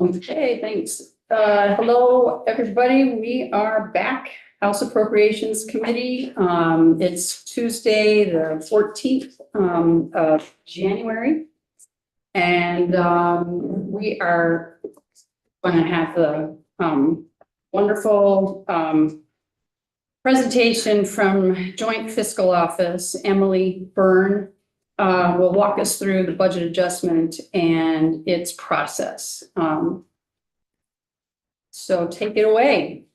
Okay, thanks. Hello, everybody. We are back, House Appropriations Committee. It's Tuesday, the 14th of January. And we are going to have the wonderful presentation from Joint Fiscal Office. Emily Byrne will walk us through the budget adjustment and its process. So take it away.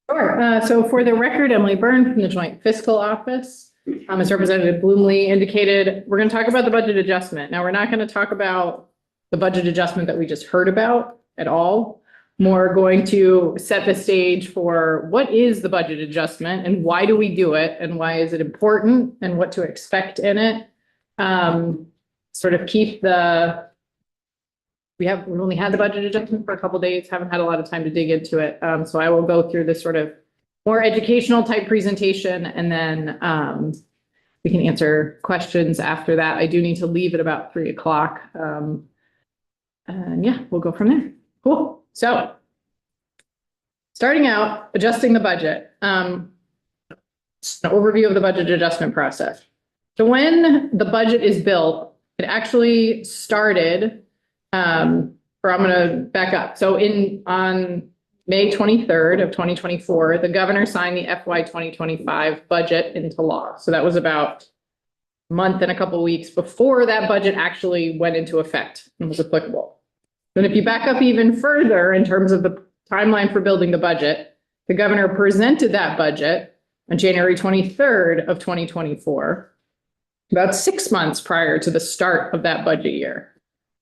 Sure. So for the record, Emily Byrne from the Joint Fiscal Office. As Representative Bloomley indicated, we're going to talk about the budget adjustment. Now, we're not going to talk about the budget adjustment that we just heard about at all. More going to set the stage for what is the budget adjustment and why do we do it and why is it important and what to expect in it. Sort of keep the, we only had the budget adjustment for a couple of days, haven't had a lot of time to dig into it. So I will go through this sort of more educational type presentation and then we can answer questions after that. I do need to leave at about 3 o'clock. And yeah, we'll go from there. Cool. So starting out, adjusting the budget. An overview of the budget adjustment process. So when the budget is built, it actually started, or I'm going to back up. So on May 23rd of 2024, the governor signed the FY 2025 budget into law. So that was about a month and a couple of weeks before that budget actually went into effect and was applicable. And if you back up even further in terms of the timeline for building the budget, the governor presented that budget on January 23rd of 2024. About 6 months prior to the start of that budget year.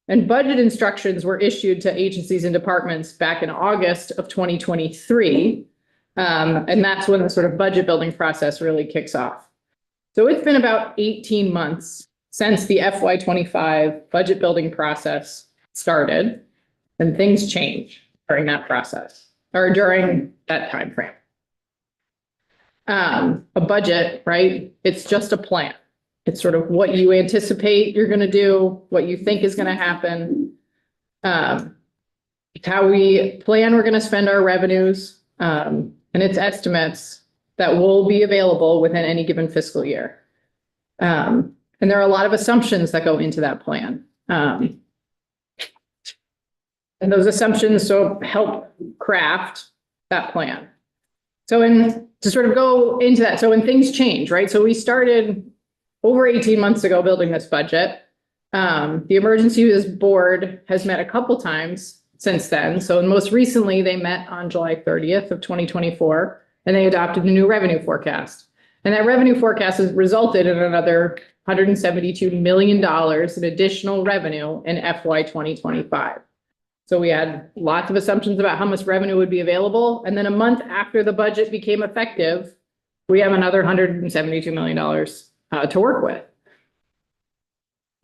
And budget instructions were issued to agencies and departments back in August of 2023. And that's when the sort of budget building process really kicks off. So it's been about 18 months since the FY25 budget building process started, and things change during that process or during that time frame. A budget, right? It's just a plan. It's sort of what you anticipate you're going to do, what you think is going to happen, how we plan we're going to spend our revenues, and it's estimates that will be available within any given fiscal year. And there are a lot of assumptions that go into that plan. And those assumptions so help craft that plan. So to sort of go into that, so when things change, right? So we started over 18 months ago building this budget. The Emergency Use Board has met a couple times since then. So most recently they met on July 30th of 2024 and they adopted a new revenue forecast. And that revenue forecast has resulted in another $172 million in additional revenue in FY 2025. So we had lots of assumptions about how much revenue would be available. And then a month after the budget became effective, we have another $172 million to work with.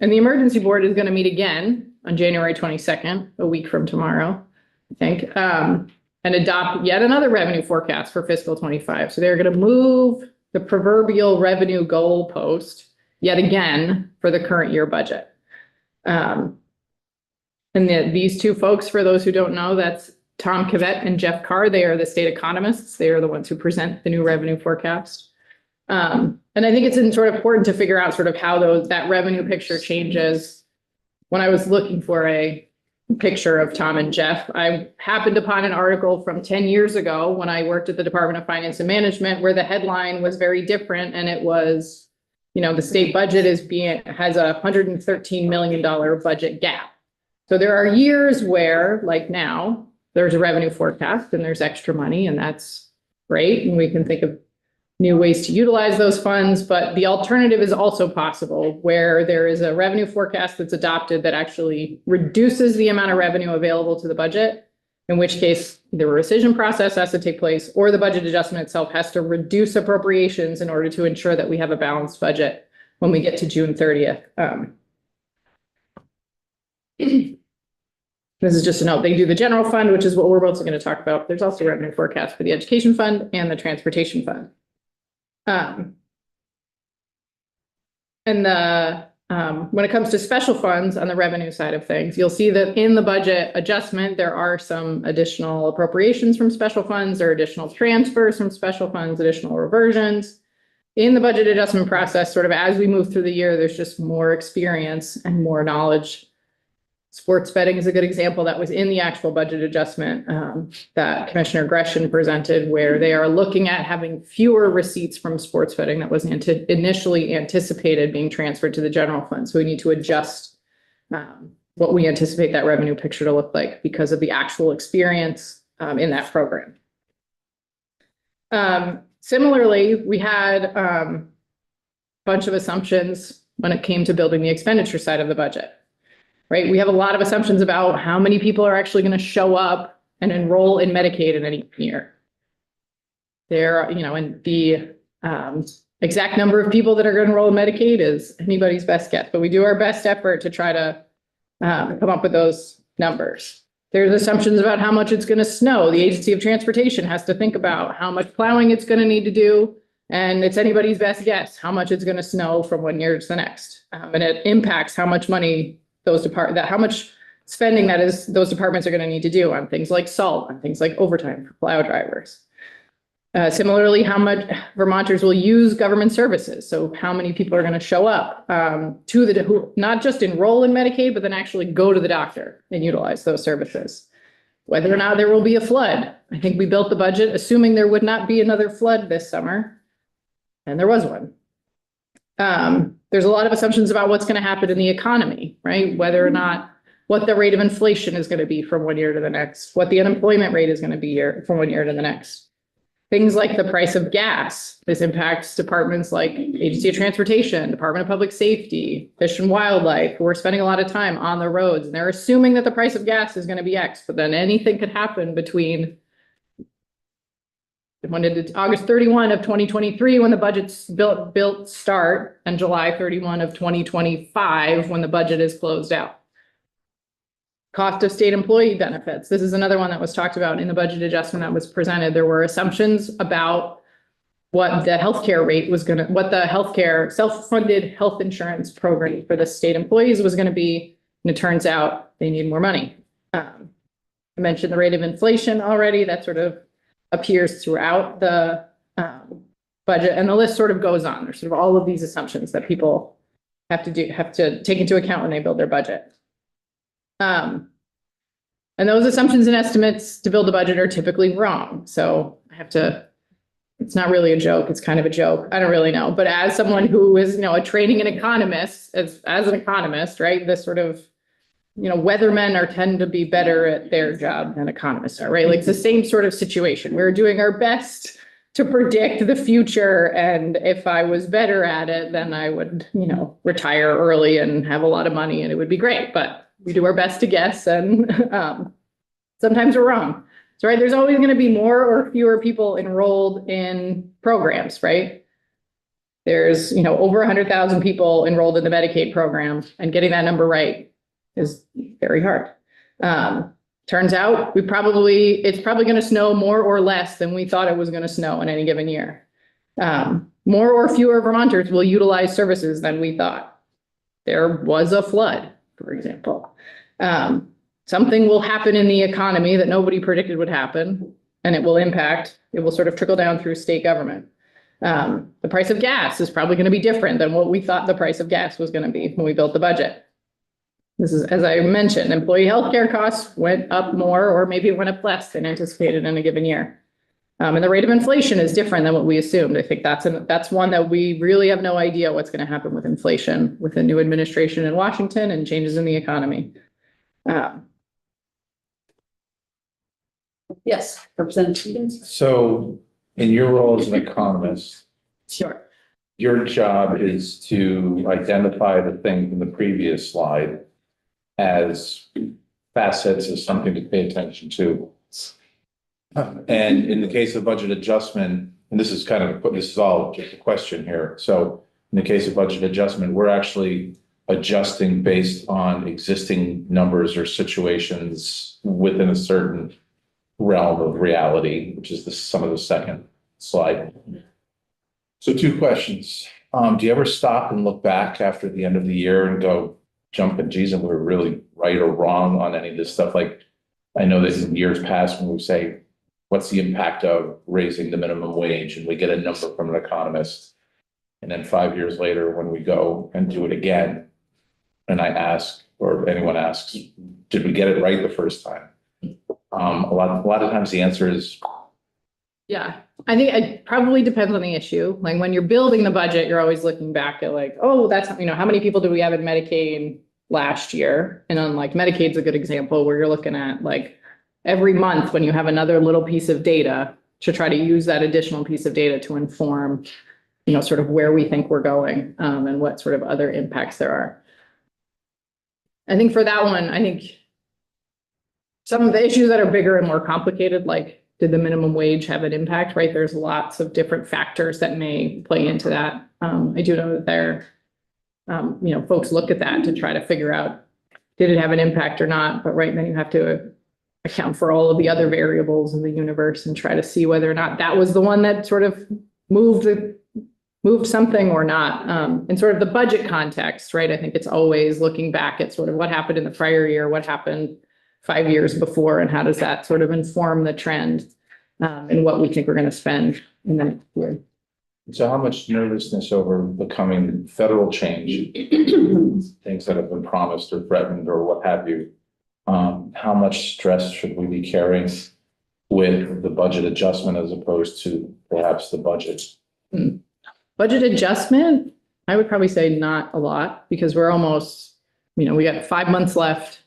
And the Emergency Board is going to meet again on January 22nd, a week from tomorrow, I think, and adopt yet another revenue forecast for fiscal 25. So they're going to move the proverbial revenue goalpost yet again for the current year budget. And these two folks, for those who don't know, that's Tom Cavett and Jeff Carr. They are the state economists. They are the ones who present the new revenue forecast. And I think it's sort of important to figure out sort of how that revenue picture changes. When I was looking for a picture of Tom and Jeff, I happened upon an article from 10 years ago when I worked at the Department of Finance and Management, where the headline was very different. And it was, the state budget has a $113 million budget gap. So there are years where, like now, there's a revenue forecast and there's extra money, and that's great. And we can think of new ways to utilize those funds, but the alternative is also possible, where there is a revenue forecast that's adopted that actually reduces the amount of revenue available to the budget, in which case the rescission process has to take place, or the budget adjustment itself has to reduce appropriations in order to ensure that we have a balanced budget when we get to June 30th. This is just a note. They do the general fund, which is what we're also going to talk about. There's also revenue forecast for the education fund and the transportation fund. And the When it comes to special funds on the revenue side of things, you'll see that in the budget adjustment, there are some additional appropriations from special funds or additional transfers from special funds, additional reversions. In the budget adjustment process, sort of as we move through the year, there's just more experience and more knowledge. Sports betting is a good example that was in the actual budget adjustment that Commissioner Gresham presented, where they are looking at having fewer receipts from sports betting that was initially anticipated being transferred to the general fund. So we need to adjust what we anticipate that revenue picture to look like because of the actual experience in that program. Similarly, we had a bunch of assumptions when it came to building the expenditure side of the budget. Right? We have a lot of assumptions about how many people are actually going to show up and enroll in Medicaid in any year. There, and the exact number of people that are going to enroll in Medicaid is anybody's best guess, but we do our best effort to try to come up with those numbers. There's assumptions about how much it's going to snow. The Agency of Transportation has to think about how much plowing it's going to need to do, and it's anybody's best guess how much it's going to snow from one year to the next, and it impacts how much money how much spending those departments are going to need to do on things like salt, on things like overtime for plow drivers. Similarly, how much Vermonters will use government services. So how many people are going to show up who not just enroll in Medicaid, but then actually go to the doctor and utilize those services. Whether or not there will be a flood. I think we built the budget assuming there would not be another flood this summer, and there was one. There's a lot of assumptions about what's going to happen in the economy, right? Whether or not what the rate of inflation is going to be from one year to the next, what the unemployment rate is going to be from one year to the next. Things like the price of gas. This impacts departments like Agency of Transportation, Department of Public Safety, Fish and Wildlife, who are spending a lot of time on the roads. And they're assuming that the price of gas is going to be X, but then anything could happen between August 31 of 2023, when the budget's built start, and July 31 of 2025, when the budget is closed out. Cost of state employee benefits. This is another one that was talked about in the budget adjustment that was presented. There were assumptions about what the healthcare rate was what the healthcare self-funded health insurance program for the state employees was going to be. And it turns out they need more money. I mentioned the rate of inflation already. That sort of appears throughout the budget, and the list sort of goes on. There's sort of all of these assumptions that people have to take into account when they build their budget. And those assumptions and estimates to build a budget are typically wrong. So it's not really a joke. It's kind of a joke. I don't really know. But as someone who is, a training an economist, as an economist, right, this sort of, weathermen tend to be better at their job than economists are, right? Like it's the same sort of situation. We're doing our best to predict the future. And if I was better at it, then I would, retire early and have a lot of money and it would be great. But we do our best to guess, and sometimes we're wrong. So, right, there's always going to be more or fewer people enrolled in programs, right? There's, over 100,000 people enrolled in the Medicaid program, and getting that number right is very hard. Turns out it's probably going to snow more or less than we thought it was going to snow in any given year. More or fewer Vermonters will utilize services than we thought. There was a flood, for example. Something will happen in the economy that nobody predicted would happen, and it will sort of trickle down through state government. The price of gas is probably going to be different than what we thought the price of gas was going to be when we built the budget. This is, as I mentioned, employee healthcare costs went up more, or maybe it went up less than anticipated in a given year. And the rate of inflation is different than what we assumed. I think that's one that we really have no idea what's going to happen with inflation with the new administration in Washington and changes in the economy. Yes, Representative Stevens. So in your role as an economist, Sure. your job is to identify the things in the previous slide as facets of something to pay attention to. And in the case of budget adjustment, and this is all just a question here. So in the case of budget adjustment, we're actually adjusting based on existing numbers or situations within a certain realm of reality, which is some of the second slide. So two questions. Do you ever stop and look back after the end of the year and go, jumping, geez, and we were really right or wrong on any of this stuff? Like, I know that in years past, when we say, what's the impact of raising the minimum wage? And we get a number from an economist. And then 5 years later, when we go and do it again, and I ask, or anyone asks, did we get it right the first time? A lot of times the answer is, Yeah, I think it probably depends on the issue. Like when you're building the budget, you're always looking back at like, oh, that's, how many people did we have in Medicaid last year? And then like Medicaid's a good example where you're looking at like every month when you have another little piece of data to try to use that additional piece of data to inform, sort of where we think we're going, and what sort of other impacts there are. I think for that one, I think some of the issues that are bigger and more complicated, like did the minimum wage have an impact, right? There's lots of different factors that may play into that. I do know that there, folks look at that to try to figure out, did it have an impact or not? But right then you have to account for all of the other variables in the universe and try to see whether or not that was the one that sort of moved something or not. In sort of the budget context, right? I think it's always looking back at sort of what happened in the prior year, what happened 5 years before, and how does that sort of inform the trend, and what we think we're going to spend in the next year. so how much nervousness over the coming federal change, things that have been promised or threatened or what have you? How much stress should we be carrying with the budget adjustment as opposed to perhaps the budget? Budget adjustment, I would probably say not a lot, because we're almost, we got 5 months left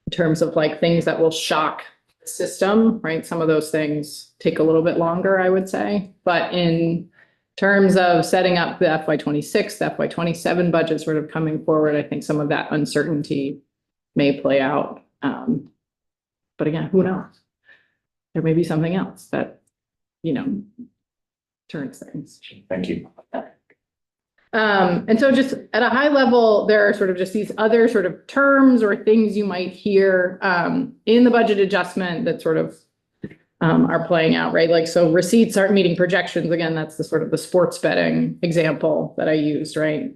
in terms of like things that will shock the system, right? Some of those things take a little bit longer, I would say. But in terms of setting up the FY26, the FY27 budget sort of coming forward, I think some of that uncertainty may play out. But again, who knows? There may be something else that, turns things. Thank you. And so just at a high level, there are sort of just these other sort of terms or things you might hear in the budget adjustment that sort of are playing out, right? Like, so receipts aren't meeting projections. Again, that's the sort of the sports betting example that I used, right?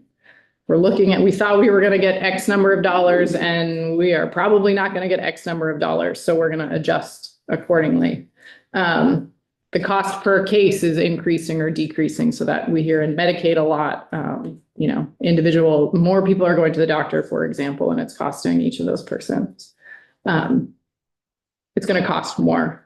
We thought we were going to get X number of dollars, and we are probably not going to get X number of dollars. So we're going to adjust accordingly. The cost per case is increasing or decreasing, so that we hear in Medicaid a lot, more people are going to the doctor, for example, and it's costing each of those persons. It's going to cost more.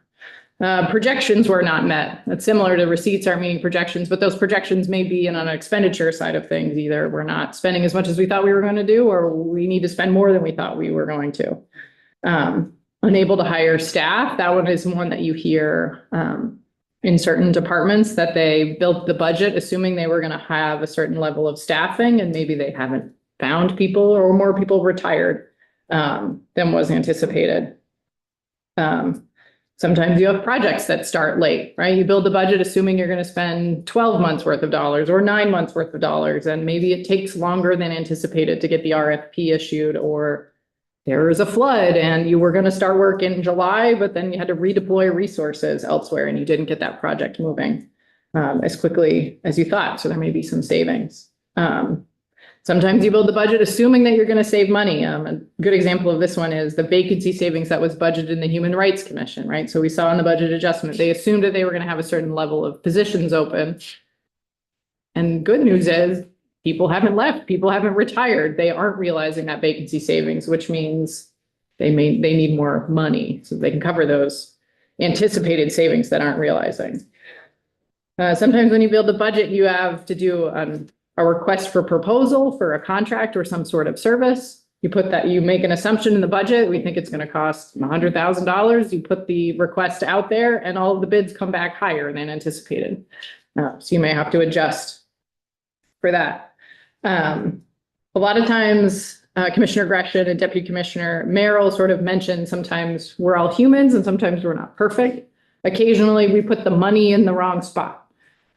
Projections were not met. That's similar to receipts aren't meeting projections, but those projections may be on an expenditure side of things. Either we're not spending as much as we thought we were going to do, or we need to spend more than we thought we were going to. Unable to hire staff. That one is one that you hear in certain departments, that they built the budget assuming they were going to have a certain level of staffing, and maybe they haven't found people, or more people retired than was anticipated. Sometimes you have projects that start late, right? You build the budget assuming you're going to spend 12 months worth of dollars or 9 months worth of dollars, and maybe it takes longer than anticipated to get the RFP issued, or there was a flood and you were going to start work in July, but then you had to redeploy resources elsewhere and you didn't get that project moving as quickly as you thought. So there may be some savings. Sometimes you build the budget assuming that you're going to save money. A good example of this one is the vacancy savings that was budgeted in the Human Rights Commission, right? So we saw in the budget adjustment, they assumed that they were going to have a certain level of positions open. And good news is people haven't left, people haven't retired. They aren't realizing that vacancy savings, which means they need more money so they can cover those anticipated savings that aren't realizing. Sometimes when you build the budget, you have to do a request for proposal for a contract or some sort of service. You make an assumption in the budget. We think it's going to cost $100,000. You put the request out there and all of the bids come back higher than anticipated. So you may have to adjust for that. A lot of times, Commissioner Gresham and Deputy Commissioner Merrill sort of mentioned sometimes we're all humans and sometimes we're not perfect. Occasionally we put the money in the wrong spot.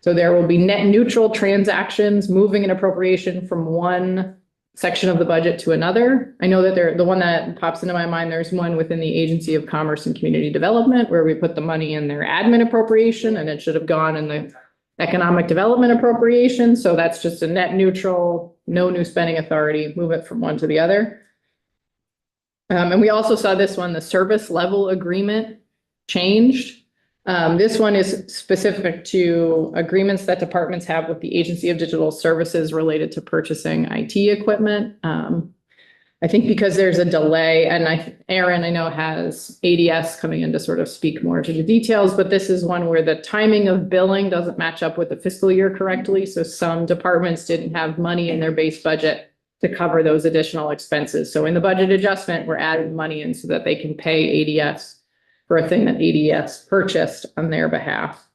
So there will be net neutral transactions moving an appropriation from one section of the budget to another. I know that the one that pops into my mind, there's one within the Agency of Commerce and Community Development where we put the money in their admin appropriation and it should have gone in the economic development appropriation. So that's just a net neutral, no new spending authority, move it from one to the other. And we also saw this one, the service level agreement changed. This one is specific to agreements that departments have with the Agency of Digital Services related to purchasing IT equipment. I think because there's a delay, and Aaron, I know, has ADS coming in to sort of speak more to the details, but this is one where the timing of billing doesn't match up with the fiscal year correctly. So some departments didn't have money in their base budget to cover those additional expenses. So in the budget adjustment, we're adding money in so that they can pay ADS for a thing that ADS purchased on their behalf.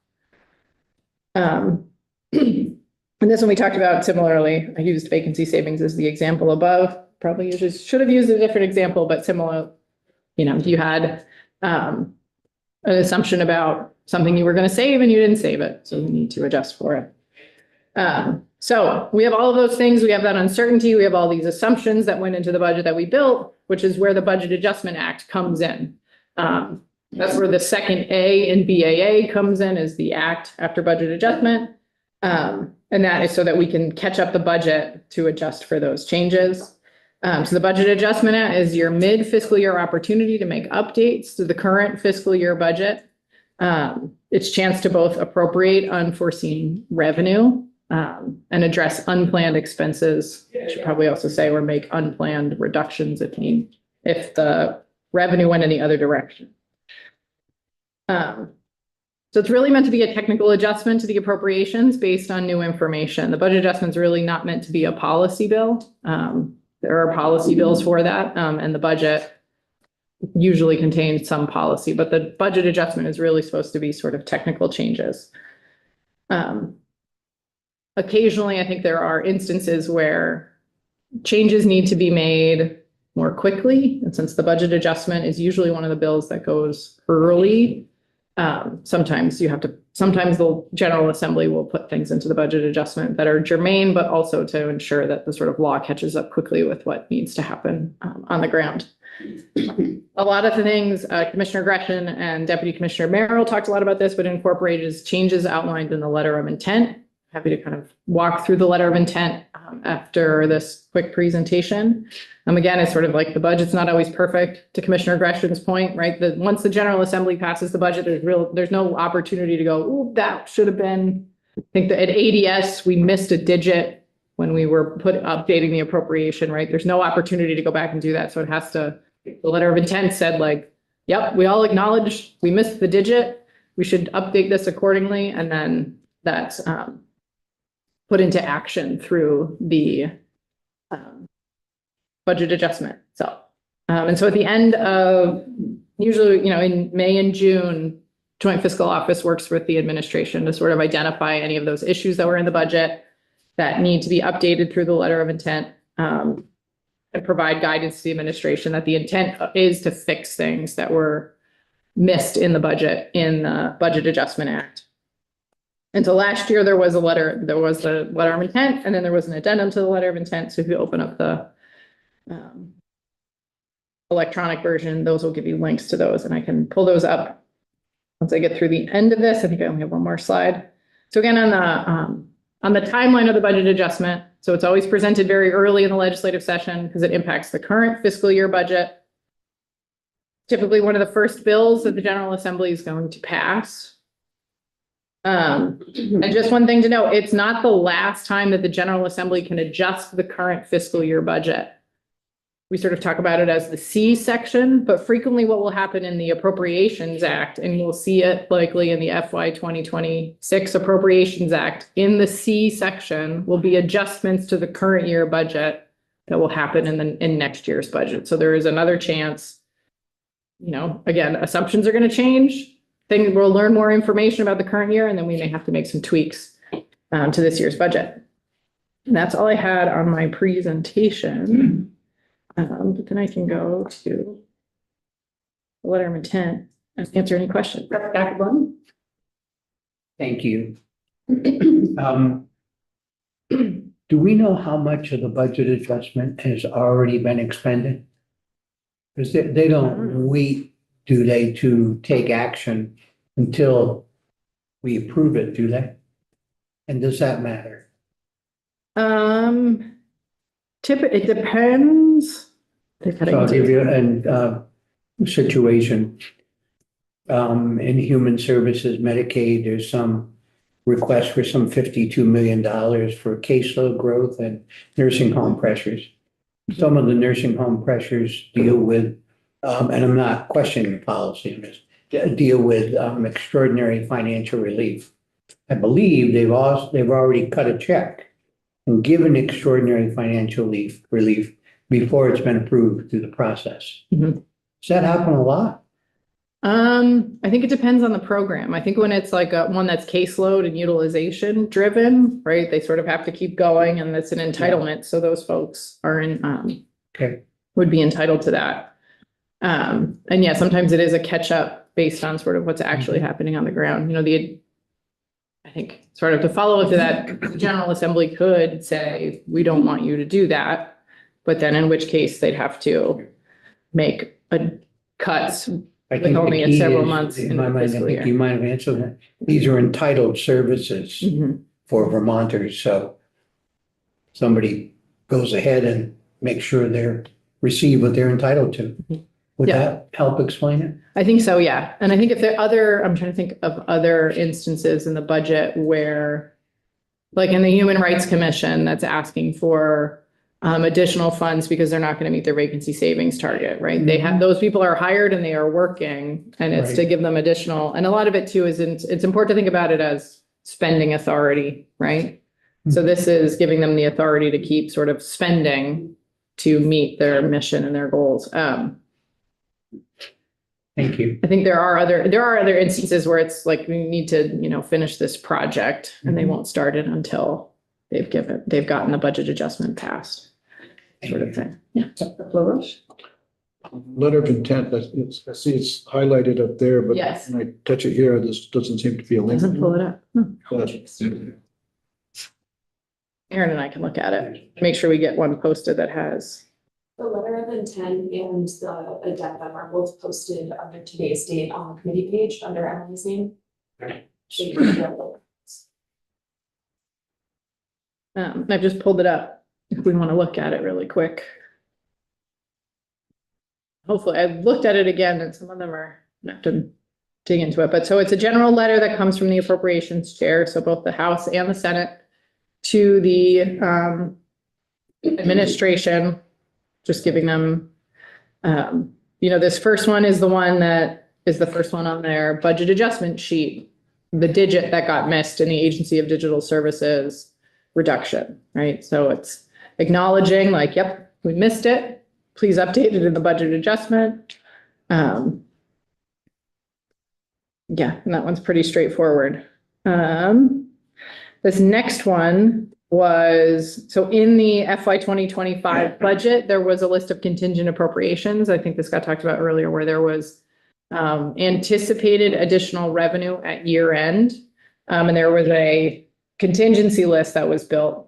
And this one we talked about similarly. I used vacancy savings as the example above. Probably should have used a different example, but similar. You had an assumption about something you were going to save and you didn't save it, so you need to adjust for it. So we have all of those things. We have that uncertainty. We have all these assumptions that went into the budget that we built, which is where the Budget Adjustment Act comes in. That's where the second A in BAA comes in, is the act after budget adjustment. And that is so that we can catch up the budget to adjust for those changes. So the Budget Adjustment Act is your mid-fiscal year opportunity to make updates to the current fiscal year budget. It's chance to both appropriate unforeseen revenue and address unplanned expenses. I should probably also say, or make unplanned reductions if the revenue went in the other direction. So it's really meant to be a technical adjustment to the appropriations based on new information. The budget adjustment is really not meant to be a policy bill. There are policy bills for that, and the budget usually contains some policy, but the budget adjustment is really supposed to be sort of technical changes. Occasionally, I think there are instances where changes need to be made more quickly. And since the budget adjustment is usually one of the bills that goes early, sometimes the General Assembly will put things into the budget adjustment that are germane, but also to ensure that the sort of law catches up quickly with what needs to happen on the ground. A lot of the things, Commissioner Gresham and Deputy Commissioner Merrill talked a lot about this, but incorporated changes outlined in the letter of intent. Happy to kind of walk through the letter of intent after this quick presentation. Again, it's sort of like the budget's not always perfect, to Commissioner Gresham's point, right? Once the General Assembly passes the budget, there's no opportunity to go, oh, that should have been. I think that at ADS, we missed a digit when we were updating the appropriation, right? There's no opportunity to go back and do that. So it has to, the letter of intent said like, yep, we all acknowledge we missed the digit. We should update this accordingly. And then that's put into action through the budget adjustment. So, and so at the end of, usually, in May and June, Joint Fiscal Office works with the administration to sort of identify any of those issues that were in the budget that need to be updated through the letter of intent, and provide guidance to the administration that the intent is to fix things that were missed in the budget in the Budget Adjustment Act. And so last year there was the letter of intent, and then there was an addendum to the letter of intent. So if you open up the electronic version, those will give you links to those, and I can pull those up once I get through the end of this. I think I only have one more slide. So again, on the timeline of the budget adjustment, so it's always presented very early in the legislative session because it impacts the current fiscal year budget. Typically one of the first bills that the General Assembly is going to pass. And just one thing to know, it's not the last time that the General Assembly can adjust the current fiscal year budget. We sort of talk about it as the C section, but frequently what will happen in the Appropriations Act, and you'll see it likely in the FY 2026 Appropriations Act, in the C section will be adjustments to the current year budget that will happen in next year's budget. So there is another chance, again, assumptions are going to change. We'll learn more information about the current year, and then we may have to make some tweaks to this year's budget. And that's all I had on my presentation. But then I can go to the letter of intent and answer any questions. Dr. Blunt? Thank you. Do we know how much of the budget adjustment has already been expended? Because they don't wait, do they, to take action until we approve it, do they? And does that matter? It depends. They've had So I'll give a- you situation. In human services, Medicaid, there's some request for some $52 million for caseload growth and nursing home pressures. Some of the nursing home pressures deal with, and I'm not questioning the policy on this, deal with extraordinary financial relief. I believe they've already cut a check and given extraordinary financial relief before it's been approved through the process. Mhm. Does that happen a lot? I think it depends on the program. I think when it's like one that's caseload and utilization driven, right? They sort of have to keep going and it's an entitlement. So those folks are Okay. would be entitled to that. And yeah, sometimes it is a catch up based on sort of what's actually happening on the ground. I think sort of to follow up to that, the General Assembly could say, we don't want you to do that. But then in which case they'd have to make cuts. I With think the only key several is, months in in my the mind, I fiscal think year. you might have answered that. These are entitled services Mhm. for Vermonters, so somebody goes ahead and makes sure they're receive what they're entitled to. Would Yeah. that help explain it? I think so, yeah. And I think if there are I'm trying to think of other instances in the budget where, like in the Human Rights Commission, that's asking for additional funds because they're not going to meet their vacancy savings target, right? They have, those people are hired and they are working, and it's to Right. give them additional, and a lot of it too is, it's important to think about it as spending authority, right? So this is giving them the authority to keep sort of spending to meet their mission and their goals. Thank you. I think there are other instances where it's like, we need to, finish this project and they won't start it until they've gotten the budget adjustment passed, sort of thing. Yeah. Letter of intent, I see it's highlighted up there, but Yes. when I touch it here, this doesn't seem to be a link. Doesn't pull it up. But Aaron and I can look at it, make sure we get one posted that has. The letter of intent and the addendum are both posted under today's date on the committee page under Emily's name. So you can download it. I've just pulled it up if we want to look at it really quick. Hopefully, I've looked at it again and some of them are, I have to dig into it, but so it's a general letter that comes from the Appropriations Chair, so both the House and the Senate, to the administration, just giving them, this first one is the one that is the first one on their budget adjustment sheet, the digit that got missed in the Agency of Digital Services reduction, right? So it's acknowledging like, yep, we missed it. Please update it in the budget adjustment. Yeah, and that one's pretty straightforward. This next one was, so in the FY 2025 budget, there was a list of contingent appropriations. I think this got talked about earlier, where there was anticipated additional revenue at year end. And there was a contingency list that was built.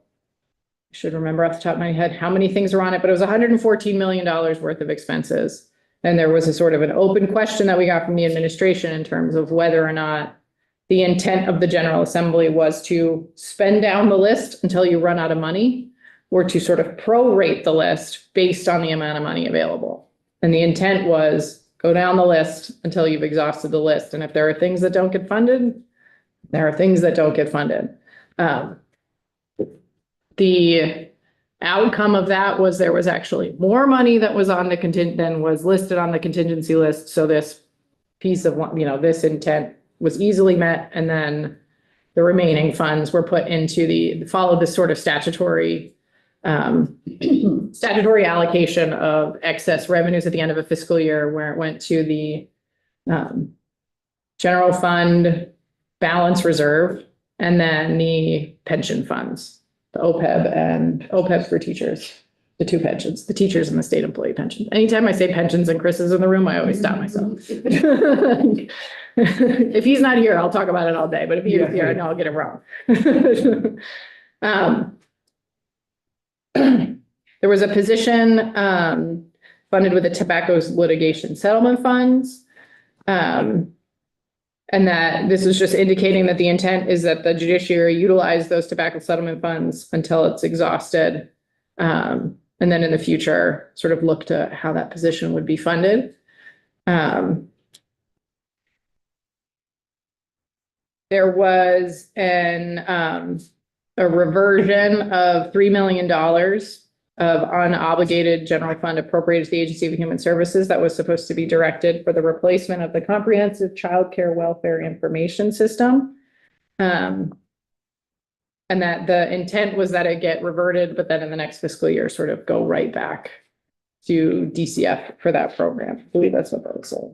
I should remember off the top of my head how many things were on it, but it was $114 million worth of expenses. And there was a sort of an open question that we got from the administration in terms of whether or not the intent of the General Assembly was to spend down the list until you run out of money, or to sort of prorate the list based on the amount of money available. And the intent was go down the list until you've exhausted the list. And if there are things that don't get funded, there are things that don't get funded. The outcome of that was there was actually more money that was on the than was listed on the contingency list. So this piece of, this intent was easily met. And then the remaining funds were put into followed this sort of statutory allocation of excess revenues at the end of a fiscal year, where it went to the general fund balance reserve, and then the pension funds, the OPEB for teachers, the two pensions, the teachers and the state employee pension. Anytime I say pensions and Chris is in the room, I always stop myself. If he's not here, I'll talk about it all day, but if he is here, I know I'll get it wrong. There was a position funded with the tobacco litigation settlement funds. And that this is just indicating that the intent is that the judiciary utilize those tobacco settlement funds until it's exhausted. And then in the future, sort of look to how that position would be funded. There was a reversion of $3 million of unobligated general fund appropriated to the Agency of Human Services that was supposed to be directed for the replacement of the comprehensive child care welfare information system. And that the intent was that it get reverted, but then in the next fiscal year, sort of go right back to DCF for that program. I believe that's what that was saying.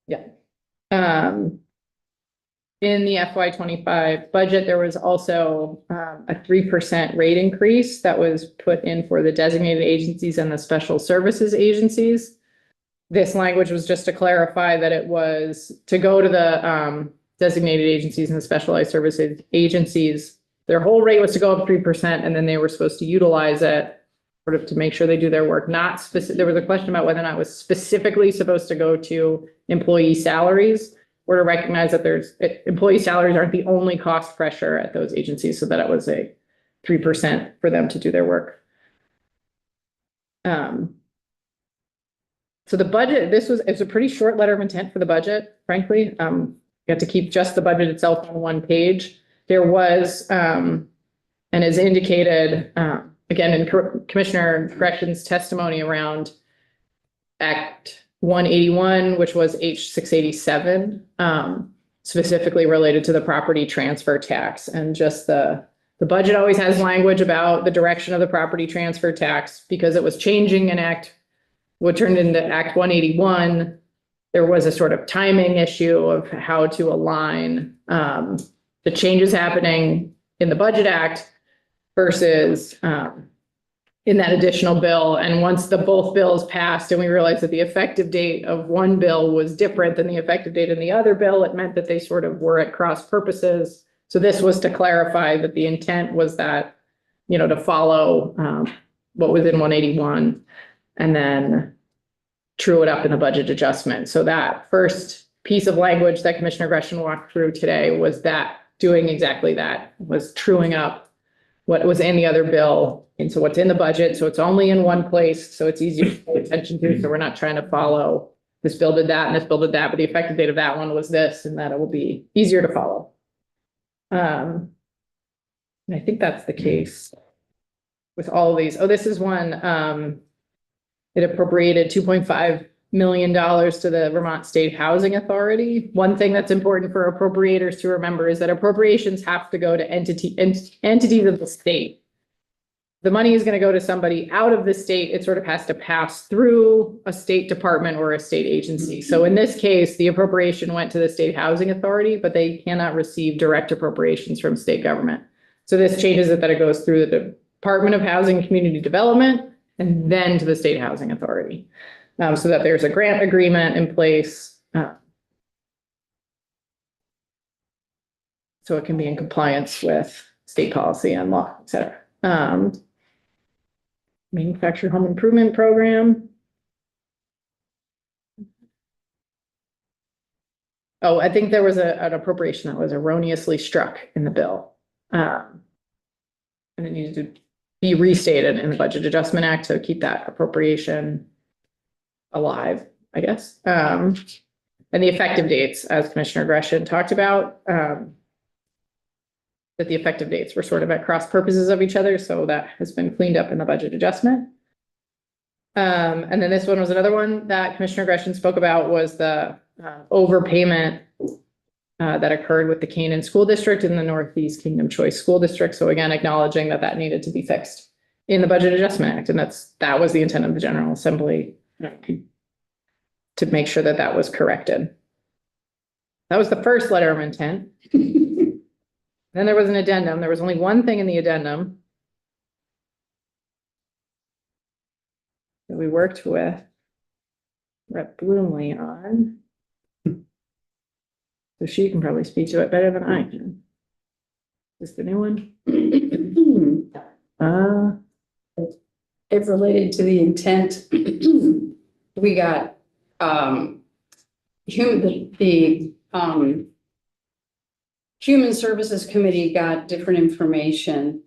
Yeah. In the FY25 budget, there was also a 3% rate increase that was put in for the designated agencies and the special services agencies. This language was just to clarify that it was to go to the designated agencies and the specialized services agencies. Their whole rate was to go up 3%, and then they were supposed to utilize it sort of to make sure they do their work. Not specific. There was a question about whether or not it was specifically supposed to go to employee salaries, or to recognize that employee salaries aren't the only cost pressure at those agencies, so that it was a 3% for them to do their work. So the budget, it's a pretty short letter of intent for the budget, frankly. You have to keep just the budget itself on one page. There was, and as indicated, again, in Commissioner Gresham's testimony around Act 181, which was H687, specifically related to the property transfer tax. And just the budget always has language about the direction of the property transfer tax because it was changing in what turned into Act 181. There was a sort of timing issue of how to align the changes happening in the Budget Act versus in that additional bill. And once both bills passed and we realized that the effective date of one bill was different than the effective date in the other bill, it meant that they sort of were at cross purposes. So this was to clarify that the intent was that, to follow what was in 181 and then true it up in the budget adjustment. So that first piece of language that Commissioner Gresham walked through today was that doing exactly that, was truing up what was in the other bill. And so what's in the budget, so it's only in one place, so it's easier to pay attention to. So we're not trying to follow this bill did that and this bill did that, but the effective date of that one was this, and that it will be easier to follow. And I think that's the case with all of these. Oh, this is one, it appropriated $2.5 million to the Vermont State Housing Authority. One thing that's important for appropriators to remember is that appropriations have to go to entities of the state. The money is going to go to somebody out of the state. It sort of has to pass through a state department or a state agency. So in this case, the appropriation went to the State Housing Authority, but they cannot receive direct appropriations from state government. So this changes it that it goes through the Department of Housing and Community Development and then to the State Housing Authority. So that there's a grant agreement in place. So it can be in compliance with state policy and law, et cetera. Manufactured home improvement program. Oh, I think there was an appropriation that was erroneously struck in the bill. And it needed to be restated in the Budget Adjustment Act to keep that appropriation alive, I guess. And the effective dates, as Commissioner Gresham talked about, that the effective dates were sort of at cross purposes of each other. So that has been cleaned up in the budget adjustment. And then this one was another one that Commissioner Gresham spoke about, was the overpayment that occurred with the Canaan School District and the Northeast Kingdom Choice School District. So again, acknowledging that that needed to be fixed in the Budget Adjustment Act. And that was the intent of the General Assembly, to make sure that that was corrected. That was the first letter of intent. Then there was an addendum. There was only one thing in the addendum that we worked with Rep. Bloomley on. So she can probably speak to it better than I can. Is this the new one? It related to the intent. We got Human Services Committee got different information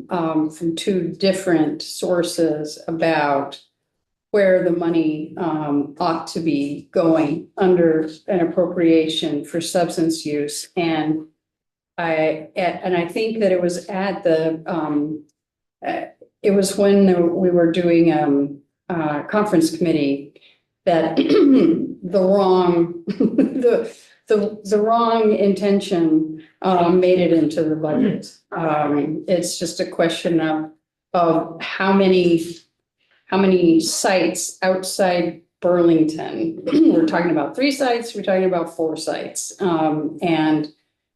from two different sources about where the money ought to be going under an appropriation for substance use. And I think that it was at it was when we were doing conference committee that the wrong intention made it into the budget. It's just a question of how many sites outside Burlington. We're talking about 3 sites, we're talking about 4 sites. And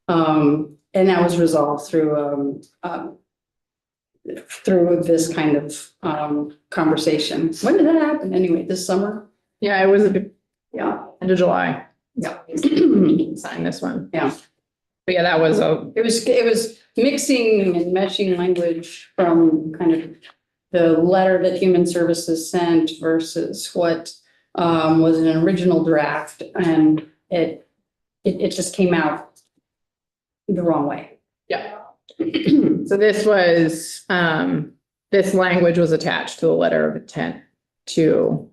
that was resolved through this kind of conversation. When did that happen anyway? This summer? Yeah, it was the Yeah. end of July. Yeah. Sign this one. Yeah. But yeah, that was It was mixing and meshing language from kind of the letter that Human Services sent versus what was an original draft, and it just came out the wrong way. yeah. So this was, this language was attached to the letter of intent to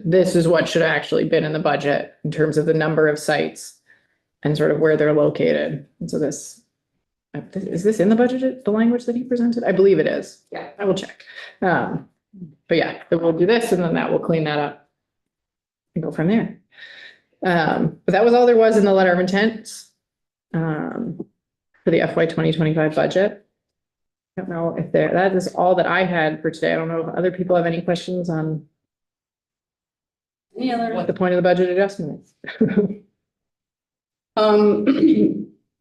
this is what should have actually been in the budget in terms of the number of sites and sort of where they're located. And so this, is this in the budget, the language that he presented? I believe it is. Yeah. I will check. But yeah, then we'll do this and then that will clean that up and go from there. But that was all there was in the letter of intent for the FY 2025 budget. I don't know if that is all that I had for today. I don't know if other people have any questions on Any other? what the point of the budget adjustment is.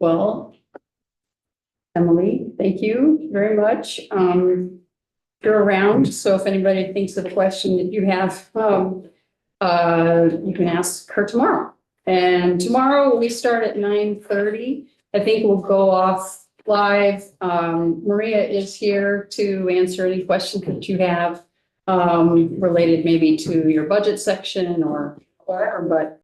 Well, Emily, thank you very much. You're around, so if anybody thinks of a question that you have, you can ask her tomorrow. And tomorrow we start at 9:30. I think we'll go off live. Maria is here to answer any questions that you have related maybe to your budget section or whatever, but